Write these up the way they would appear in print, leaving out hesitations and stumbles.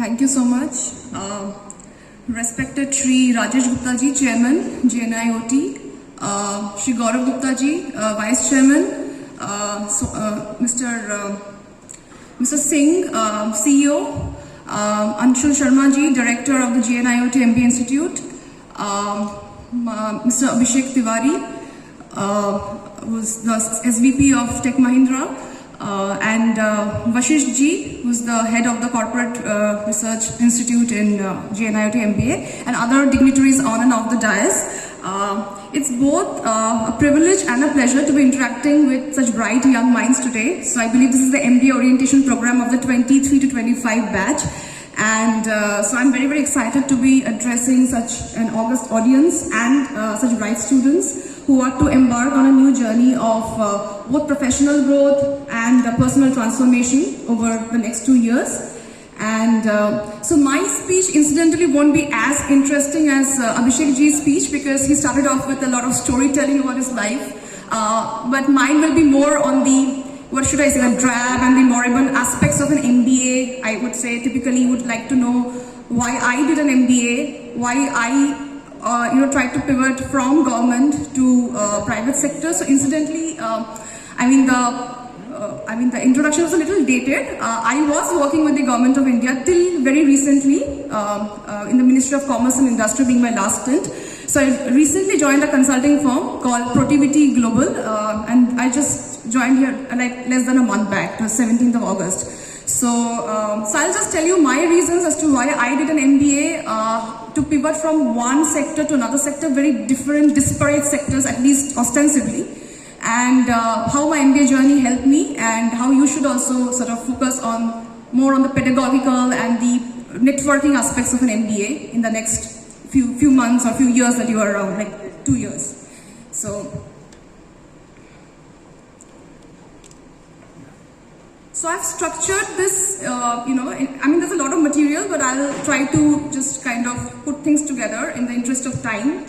Thank you so much. Respected Shri Rajesh Gupta ji, Chairman, GNIOT, Shri Gaurav Gupta ji, Vice Chairman, Mr. Singh, CEO, Anshul Sharma ji, Director of the GNIOT MBA Institute, Mr. Abhishek Tiwari, who's the SVP of Tech Mahindra, and Vashish ji, who's the head of the Corporate Research Institute in GNIOT MBA, and other dignitaries on and off the dais. It's both a privilege and a pleasure to be interacting with such bright young minds today. So I believe this is the MBA orientation program of the 23 to 25 batch. And so I'm very, very excited to be addressing such an august audience and such bright students who are to embark on a new journey of both professional growth and personal transformation over the next 2 years. And so my speech incidentally won't be as interesting as Abhishek ji's speech, because he started off with a lot of storytelling about his life. But mine will be more on the, what should I say, the drab and the moribund aspects of an MBA. I would say typically you would like to know why I did an MBA, why I tried to pivot from government to private sector. So incidentally, the introduction was a little dated. I was working with the Government of India till very recently in the Ministry of Commerce and Industry, being my last stint. So I recently joined a consulting firm called Protivity Global, and I just joined here like less than a month back, the 17th of August. So I'll just tell you my reasons as to why I did an MBA to pivot from one sector to another sector, very different, disparate sectors, at least ostensibly, and how my MBA journey helped me, and how you should also sort of focus on more on the pedagogical and the networking aspects of an MBA in the next few months or few years that you are around, like 2 years. So I've structured this, there's a lot of material, but I'll try to just kind of put things together in the interest of time.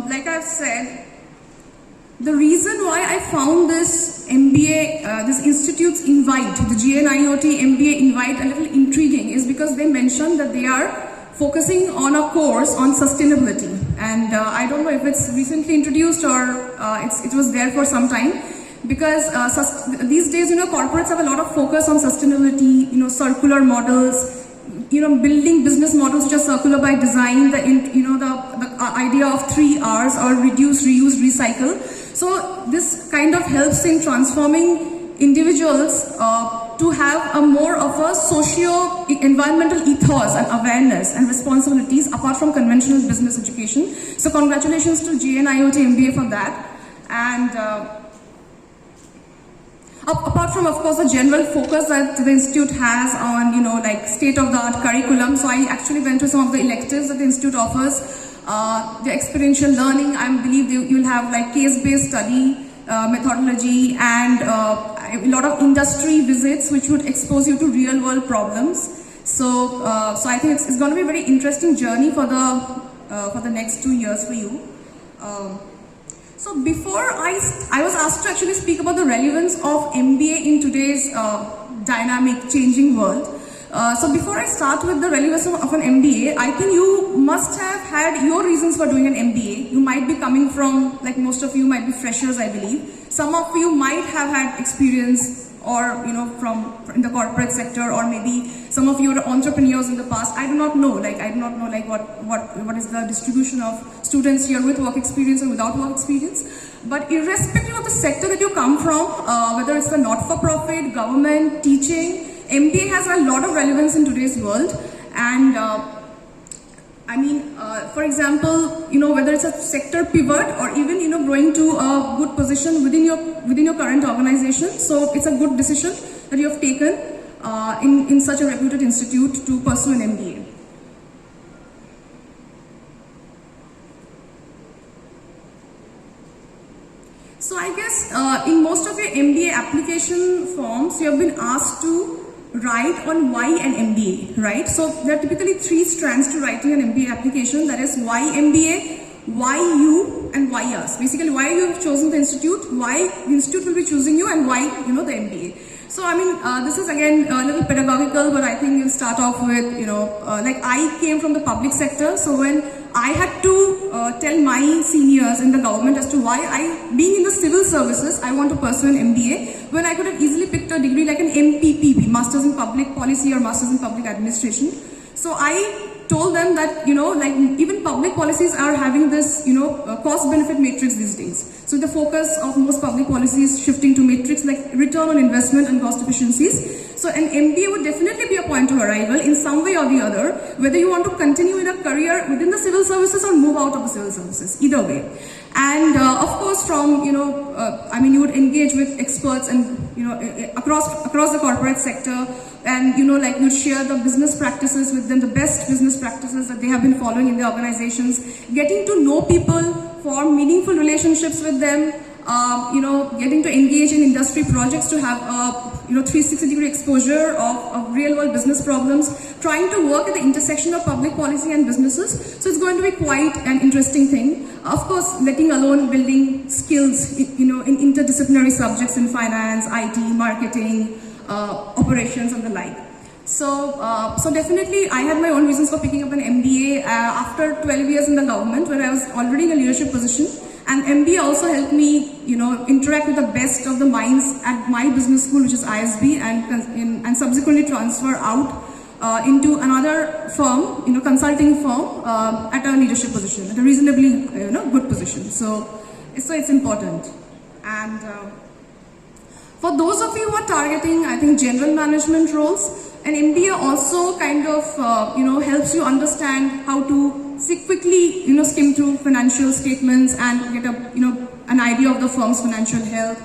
Like I've said, the reason why I found this MBA, this institute's invite, the GNIOT MBA invite, a little intriguing is because they mentioned that they are focusing on a course on sustainability. And I don't know if it's recently introduced or it was there for some time, because these days, corporates have a lot of focus on sustainability, circular models, building business models which are circular by design, the idea of 3 R's, or reduce, reuse, recycle. So this kind of helps in transforming individuals to have a more of a socio-environmental ethos and awareness and responsibilities apart from conventional business education. So congratulations to GNIOT MBA for that. And apart from, of course, the general focus that the institute has on, like state-of-the-art curriculum. So I actually went to some of the electives that the institute offers. The experiential learning, I believe you'll have like case-based study, methodology, and a lot of industry visits which would expose you to real-world problems. So I think it's going to be a very interesting journey for the next 2 years for you. So before I was asked to actually speak about the relevance of MBA in today's dynamic, changing world. So before I start with the relevance of an MBA, I think you must have had your reasons for doing an MBA. You might be coming from, like most of you might be freshers, I believe. Some of you might have had experience or, from in the corporate sector, or maybe some of you are entrepreneurs in the past. I do not know, what is the distribution of students here with work experience and without work experience. But irrespective of the sector that you come from, whether it's the not-for-profit, government, teaching, MBA has a lot of relevance in today's world. And for example, whether it's a sector pivot or even, growing to a good position within your current organization. So it's a good decision that you have taken in such a reputed institute to pursue an MBA. So I guess in most of your MBA application forms, you have been asked to write on why an MBA, right? So there are typically 3 strands to writing an MBA application. That is why MBA, why you and why us. Basically, why you have chosen the institute, why the institute will be choosing you, and why, you know, the MBA. So, I mean, this is again a little pedagogical, but I think you'll start off with, you know, like I came from the public sector, so when I had to tell my seniors in the government as to why being in the civil services, I want to pursue an MBA, when I could have easily picked a degree like an MPPB, Masters in Public Policy or Masters in Public Administration. So I told them that, you know, like even public policies are having this, you know, cost-benefit matrix these days. So the focus of most public policies is shifting to matrix like return on investment and cost efficiencies. So an MBA would definitely be a point of arrival in some way or the other, whether you want to continue in a career within the civil services or move out of the civil services, either way. And of course, from, you know, I mean, you would engage with experts and, you know, across the corporate sector, and, you know, like you'd share the business practices with them, the best business practices that they have been following in their organizations, getting to know people, form meaningful relationships with them, you know, getting to engage in industry projects to have you know, 360-degree exposure of real-world business problems, trying to work at the intersection of public policy and businesses. So it's going to be quite an interesting thing. Of course, letting alone building skills, you know, in interdisciplinary subjects in finance, IT, marketing, operations, and the like. So, so definitely, I had my own reasons for picking up an MBA after 12 years in the government, where I was already in a leadership position. And MBA also helped me, you know, interact with the best of the minds at my business school, which is ISB, and subsequently transfer out into another firm, you know, consulting firm at a leadership position, at a reasonably, you know, good position. So it's important. And for those of you who are targeting, I think, general management roles, an MBA also kind of, you know, helps you understand how to quickly, you know, skim through financial statements and get a, you know, an idea of the firm's financial health.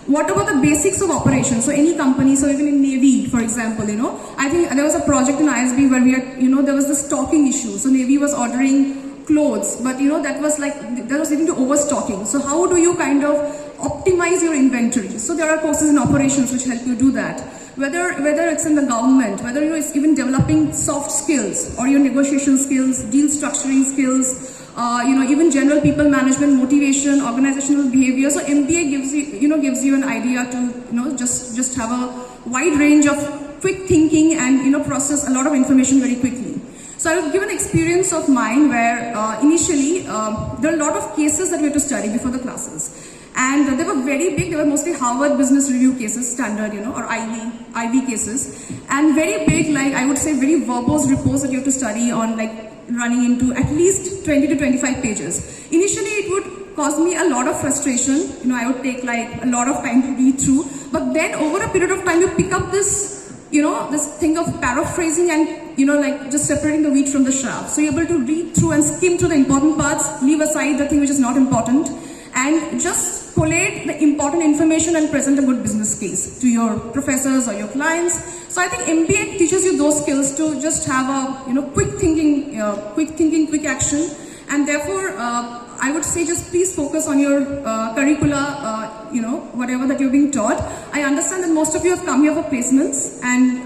What about the basics of operations? So any company, so even in Navy, for example, you know, I think there was a project in ISB where we had, you know, there was the stocking issue. So Navy was ordering clothes, but, you know, that was like, that was leading to overstocking. So how do you kind of optimize your inventory? So there are courses in operations which help you do that. Whether it's in the government, whether you it's even developing soft skills or your negotiation skills, deal structuring skills, you know, even general people management, motivation, organizational behavior. So MBA gives you an idea to, you know, just have a wide range of quick thinking and, you know, process a lot of information very quickly. So I will give an experience of mine where initially there are a lot of cases that we had to study before the classes. And they were very big. They were mostly Harvard Business Review cases, standard, you know, or Ivy cases. And very big, like I would say, very verbose reports that you have to study on, like running into at least 20 to 25 pages. Initially, it would cause me a lot of frustration. You know, I would take like a lot of time to read through. But then over a period of time, you pick up this, you know, this thing of paraphrasing and, you know, like just separating the wheat from the chaff. So you're able to read through and skim through the important parts, leave aside the thing which is not important, and just collate the important information and present a good business case to your professors or your clients. So I think MBA teaches you those skills to just have a, you know, quick thinking, quick action, and therefore I would say just please focus on your curricula, you know, whatever that you're being taught. I understand that most of you have come here for placements, and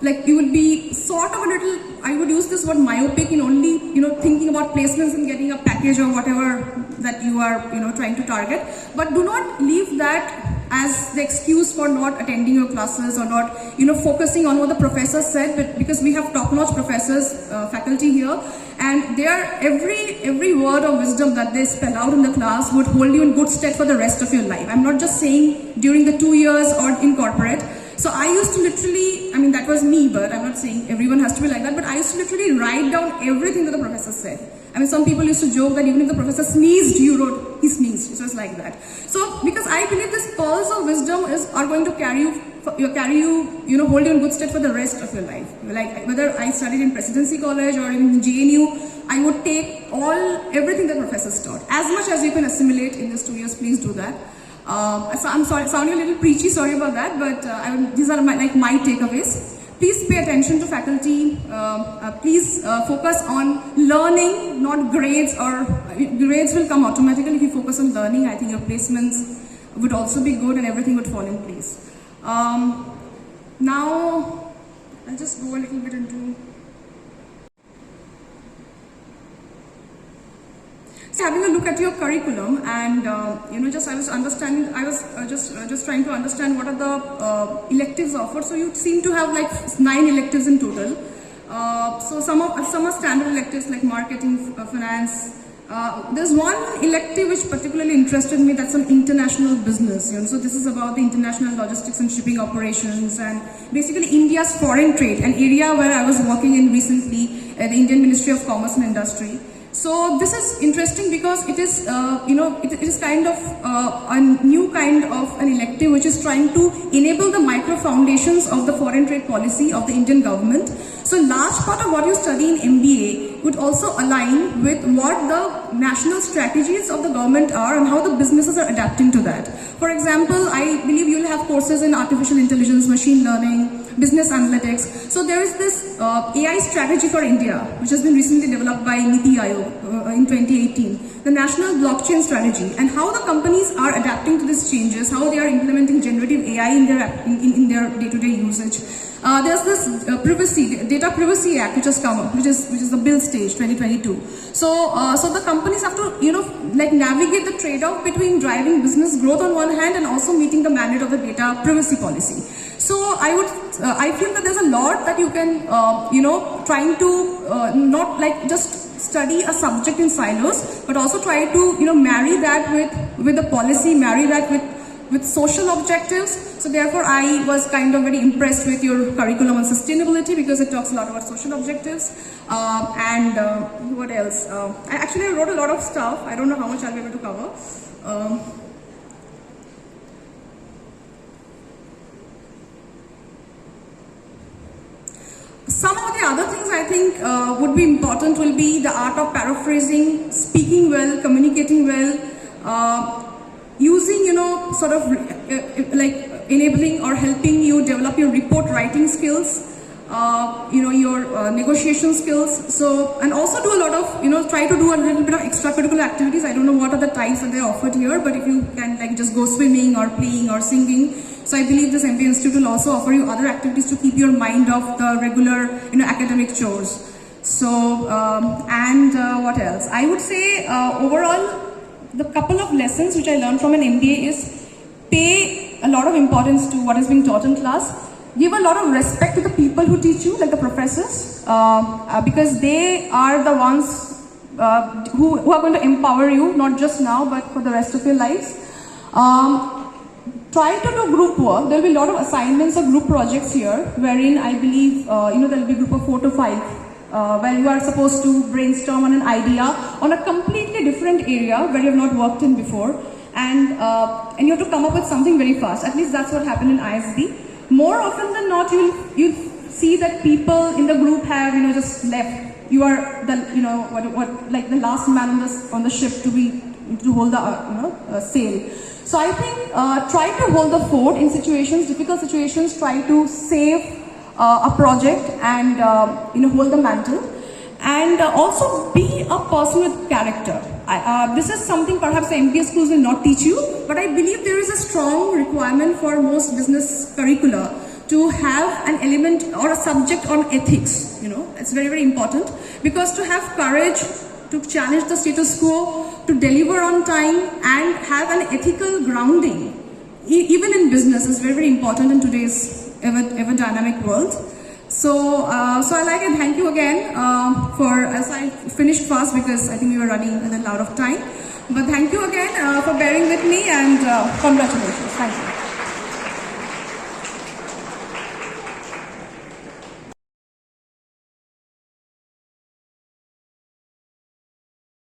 like you will be sort of a little, I would use this word myopic in only, you know, thinking about placements and getting a package or whatever that you are, you know, trying to target. But do not leave that as the excuse for not attending your classes or not, you know, focusing on what the professor said, but because we have top-notch professors, faculty here, and they are, every word of wisdom that they spell out in the class would hold you in good stead for the rest of your life. I'm not just saying during the 2 years or in corporate. So I used to literally, I mean, that was me, but I'm not saying everyone has to be like that, but I used to literally write down everything that the professor said. I mean, some people used to joke that even if the professor sneezed, you wrote, he sneezed. It was like that. So, because I believe these pearls of wisdom are going to carry you, you know, hold you in good stead for the rest of your life. Like, whether I studied in Presidency College or in GNU, I would take everything that professors taught. As much as you can assimilate in these 2 years, please do that. So I'm sorry, sounding a little preachy, sorry about that, but these are my takeaways. Please pay attention to faculty. Please focus on learning, not grades, or grades will come automatically if you focus on learning. I think your placements would also be good and everything would fall in place. Now, I'll just go a little bit into... having a look at your curriculum, and just I was understanding. I was just trying to understand what are the electives offered. So you seem to have like 9 electives in total. So some are standard electives like marketing, finance. There's one elective which particularly interested me. That's an international business. So this is about the international logistics and shipping operations, and basically India's foreign trade, an area where I was working in recently, the Indian Ministry of Commerce and Industry. So this is interesting because it is, it is kind of a new kind of an elective which is trying to enable the micro foundations of the foreign trade policy of the Indian government. So large part of what you study in MBA would also align with what the national strategies of the government are and how the businesses are adapting to that. For example, I believe you'll have courses in artificial intelligence, machine learning, business analytics. So there is this AI strategy for India, which has been recently developed by NITI Aayog in 2018, the national blockchain strategy, and how the companies are adapting to these changes, how they are implementing generative AI in their day-to-day usage. There's this Data Privacy Act which has come up, which is the bill stage 2022. So the companies have to navigate the trade-off between driving business growth on one hand and also meeting the mandate of the data privacy policy. So I feel that there's a lot that you can trying to not like just study a subject in silos, but also try to marry that with the policy, marry that with social objectives. So therefore I was kind of very impressed with your curriculum on sustainability because it talks a lot about social objectives. And what else? I wrote a lot of stuff. I don't know how much I'll be able to cover. Some of the other things I think would be important will be the art of paraphrasing, speaking well, communicating well, using, sort of like enabling or helping you develop your report writing skills, your negotiation skills. So, and also do a lot of, try to do a little bit of extracurricular activities. I don't know what are the types that they're offered here, but if you can like just go swimming or playing or singing. So I believe this MBA Institute will also offer you other activities to keep your mind off the regular, academic chores. So, what else? I would say overall, the couple of lessons which I learned from an MBA is pay a lot of importance to what is being taught in class. Give a lot of respect to the people who teach you, like the professors, because they are the ones who are going to empower you, not just now, but for the rest of your lives. Try to do group work. There will be a lot of assignments or group projects here, wherein I believe, there will be a group of 4 to 5, where you are supposed to brainstorm on an idea on a completely different area where you have not worked in before, and you have to come up with something very fast. At least that's what happened in ISB. More often than not, you'll see that people in the group have, just left. You are the, like the last man on the ship to hold the sail. So I think try to hold the fort in difficult situations. Try to save a project and hold the mantle, and also be a person with character. This is something perhaps the MBA schools will not teach you, but I believe there is a strong requirement for most business curricula to have an element or a subject on ethics. It's very, very important, because to have courage to challenge the status quo, to deliver on time, and have an ethical grounding, even in business, is very, very important in today's ever dynamic world. So I like and thank you again as I finished fast because I think we were running a little out of time. But thank you again for bearing with me, and congratulations. Thank you.